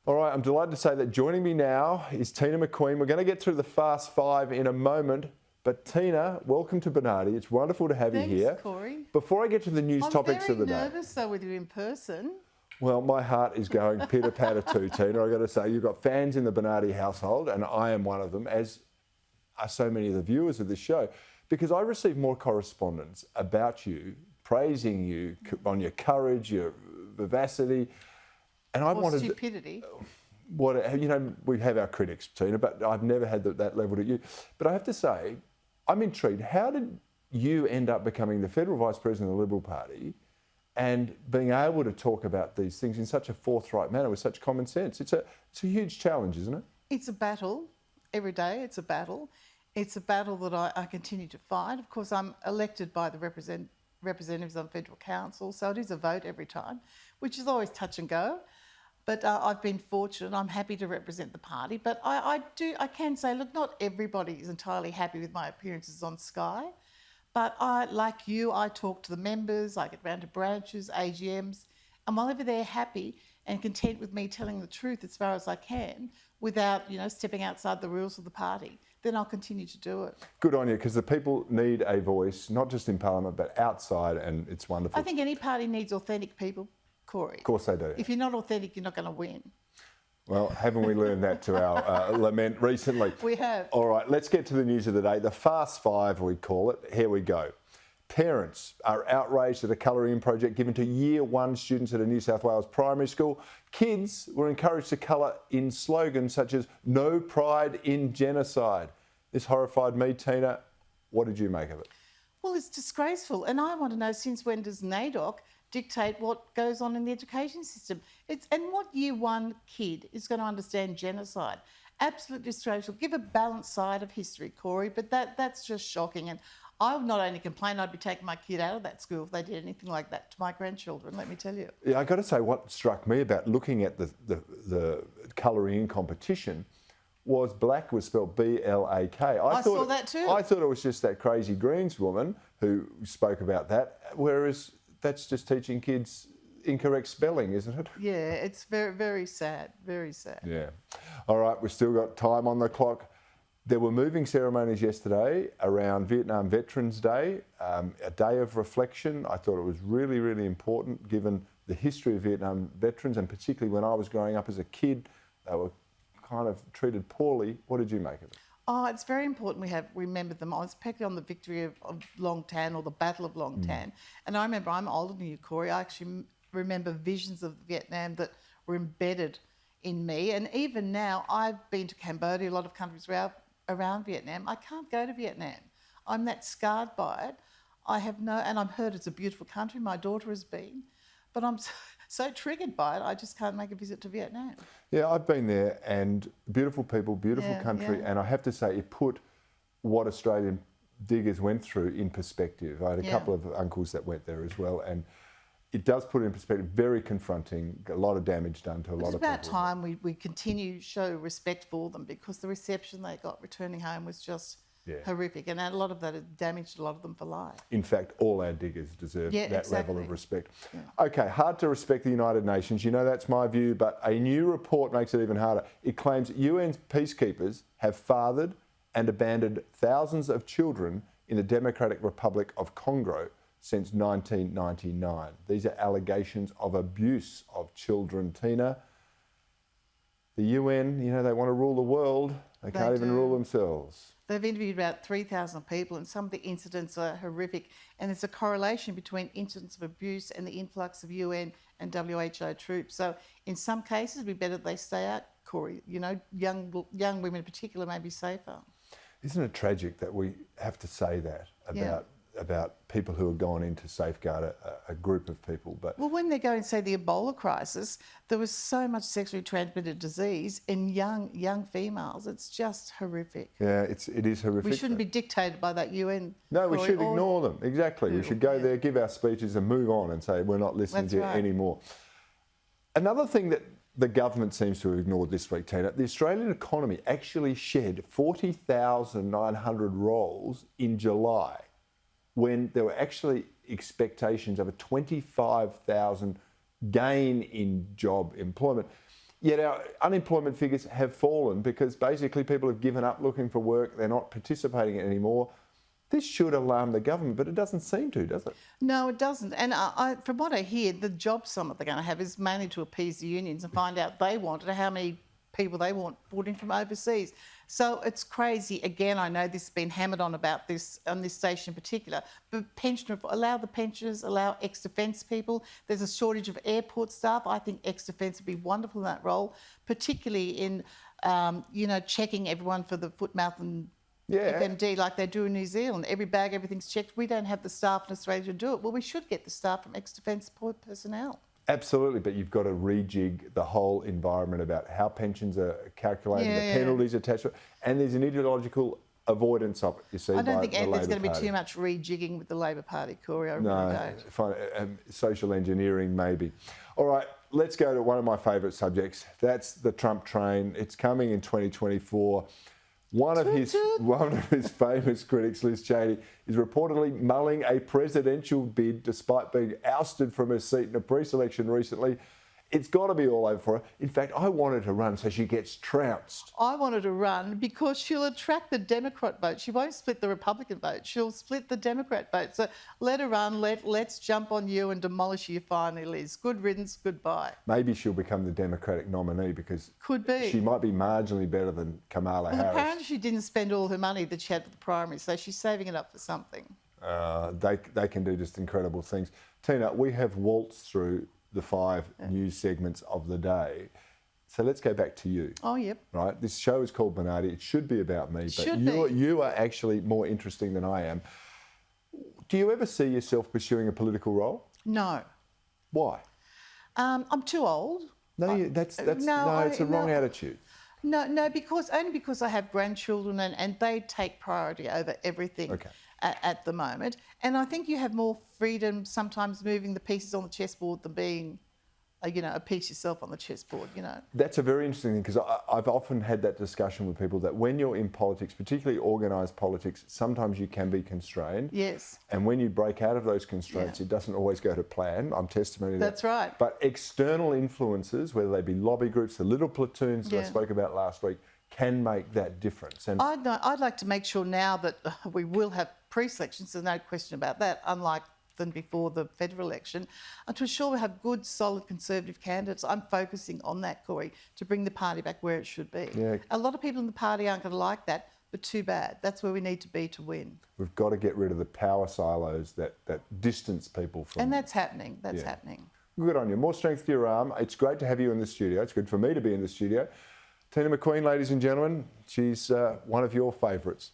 All right, I'm delighted to say that joining me now is Tina McQueen. We're going to get through the Fast Five in a moment. But Tina, welcome to Bernardi. It's wonderful to have you here. Thanks, Cory. Before I get to the news topics of the day. I'm very nervous though with you in person. Well, my heart is going pitter-patter too, Tina. I've got to say, you've got fans in the Bernardi household, and I am one of them, as are so many of the viewers of this show, because I receive more correspondence about you, praising you on your courage, your vivacity, and I wanted stupidity. We have our critics, Tina, but I've never had that level at you. But I have to say, I'm intrigued. How did you end up becoming the Federal Vice-President of the Liberal Party and being able to talk about these things in such a forthright manner with such common sense? It's a huge challenge, isn't it? It's a battle. Every day it's a battle. It's a battle that I continue to fight. Of course, I'm elected by the representatives on Federal Council, so it is a vote every time, which is always touch and go. But I've been fortunate. I'm happy to represent the party. But I can say, look, not everybody is entirely happy with my appearances on Sky. But like you, I talk to the members, I get round to branches, AGMs, and while ever they're happy and content with me telling the truth as far as I can, without stepping outside the rules of the party, then I'll continue to do it. Good on you, because the people need a voice, not just in Parliament, but outside, and it's wonderful. I think any party needs authentic people, Cory. Of course they do. If you're not authentic, you're not going to win. Well, haven't we learned that to our lament recently? We have. All right, let's get to the news of the day. The Fast Five, we call it. Here we go. Parents are outraged at a colouring project given to Year 1 students at a New South Wales primary school. Kids were encouraged to colour in slogans such as "No pride in genocide." This horrified me, Tina. What did you make of it? Well, it's disgraceful. And I want to know, since when does NAIDOC dictate what goes on in the education system? And what Year 1 kid is going to understand genocide? Absolutely disgraceful. Give a balanced side of history, Cory, but that's just shocking. And I would not only complain, I'd be taking my kid out of that school if they did anything like that to my grandchildren, let me tell you. Yeah, I've got to say, what struck me about looking at the colouring in competition was black was spelled B-L-A-K. I saw that too. I thought it was just that crazy Greens woman who spoke about that, whereas that's just teaching kids incorrect spelling, isn't it? Yeah, it's very, very sad, very sad. Yeah. All right, we've still got time on the clock. There were moving ceremonies yesterday around Vietnam Veterans Day, a day of reflection. I thought it was really, really important given the history of Vietnam veterans, and particularly when I was growing up as a kid, they were kind of treated poorly. What did you make of it? Oh, it's very important we remember them. I was particularly on the victory of Long Tan, or the Battle of Long Tan. And I remember, I'm older than you, Cory, I actually remember visions of Vietnam that were embedded in me. And even now, I've been to Cambodia, a lot of countries around Vietnam. I can't go to Vietnam. I'm that scarred by it. And I've heard it's a beautiful country. My daughter has been. But I'm so triggered by it, I just can't make a visit to Vietnam. Yeah, I've been there, and beautiful people, beautiful country, and I have to say it put what Australian diggers went through in perspective. I had a couple of uncles that went there as well, and it does put it in perspective. Very confronting, a lot of damage done to a lot of people. It's about time we continue to show respect for them, because the reception they got returning home was just horrific, and a lot of that has damaged a lot of them for life. In fact, all our diggers deserve that level of respect. Yeah. Okay, hard to respect the United Nations. You know that's my view, but a new report makes it even harder. It claims UN peacekeepers have fathered and abandoned thousands of children in the Democratic Republic of Congo since 1999. These are allegations of abuse of children, Tina. The UN, they want to rule the world. They can't even rule themselves. They've interviewed about 3,000 people, and some of the incidents are horrific. And there's a correlation between incidents of abuse and the influx of UN and WHO troops. So in some cases, it'd be better that they stay out, Cory. Young women in particular may be safer. Isn't it tragic that we have to say that about people who have gone in to safeguard a group of people? But well, when they go and say the Ebola crisis, there was so much sexually transmitted disease in young females. It's just horrific. Yeah, it is horrific. We shouldn't be dictated by that UN. No, we should ignore them. Exactly. We should go there, give our speeches and move on and say we're not listening to you anymore. Another thing that the government seems to have ignored this week, Tina, the Australian economy actually shed 40,900 roles in July, when there were actually expectations of a 25,000 gain in job employment. Yet our unemployment figures have fallen because basically people have given up looking for work. They're not participating anymore. This should alarm the government, but it doesn't seem to, does it? No, it doesn't. And from what I hear, the job summit they're going to have is mainly to appease the unions and find out they want it, how many people they want brought in from overseas. So it's crazy. Again, I know this has been hammered on about this, on this station in particular, but allow the pensioners, allow ex-defence people. There's a shortage of airport staff. I think ex-defence would be wonderful in that role, particularly in, checking everyone for the foot, mouth and FMD like they do in New Zealand. Every bag, everything's checked. We don't have the staff in Australia to do it. Well, we should get the staff from ex-defence personnel. Absolutely, but you've got to rejig the whole environment about how pensions are calculated, the penalties attached to it, and there's an ideological avoidance of it, you see, I don't think there's there's going to be too much rejigging with the Labor Party, Cory. I really don't. Fine, social engineering maybe. All right, let's go to one of my favourite subjects. That's the Trump train. It's coming in 2024. One of his famous critics, Liz Cheney, is reportedly mulling a presidential bid despite being ousted from her seat in a pre-selection recently. It's got to be all over for her. In fact, I want her to run so she gets trounced. I want her to run because she'll attract the Democrat vote. She won't split the Republican vote. She'll split the Democrat vote. So let her run. Let's jump on you and demolish you finally, Liz. Good riddance, goodbye. Maybe she'll become the Democratic nominee because she might be marginally better than Kamala Harris. Apparently she didn't spend all her money that she had for the primary, so she's saving it up for something. They can do just incredible things. Tina, we have waltzed through the 5 news segments of the day. So let's go back to you. Oh, yep. Right? This show is called Bernardi. It should be about me, but you are actually more interesting than I am. Do you ever see yourself pursuing a political role? No. Why? I'm too old. No, it's a wrong attitude. No, only because I have grandchildren and they take priority over everything at the moment. And I think you have more freedom sometimes moving the pieces on the chessboard than being, a piece yourself on the chessboard, That's a very interesting thing because I've often had that discussion with people that when you're in politics, particularly organised politics, sometimes you can be constrained. Yes. And when you break out of those constraints, it doesn't always go to plan. I'm testimony to that. That's right. But external influences, whether they be lobby groups, the little platoons that I spoke about last week, can make that difference. And I'd like to make sure now that we will have pre-selections, there's no question about that, unlike than before the federal election, and to ensure we have good, solid Conservative candidates. I'm focusing on that, Cory, to bring the party back where it should be. Yeah. A lot of people in the party aren't going to like that, but too bad. That's where we need to be to win. We've got to get rid of the power silos that distance people from... And that's happening. That's happening. Good on you. More strength to your arm. It's great to have you in the studio. It's good for me to be in the studio. Tina McQueen, ladies and gentlemen, she's one of your favourites.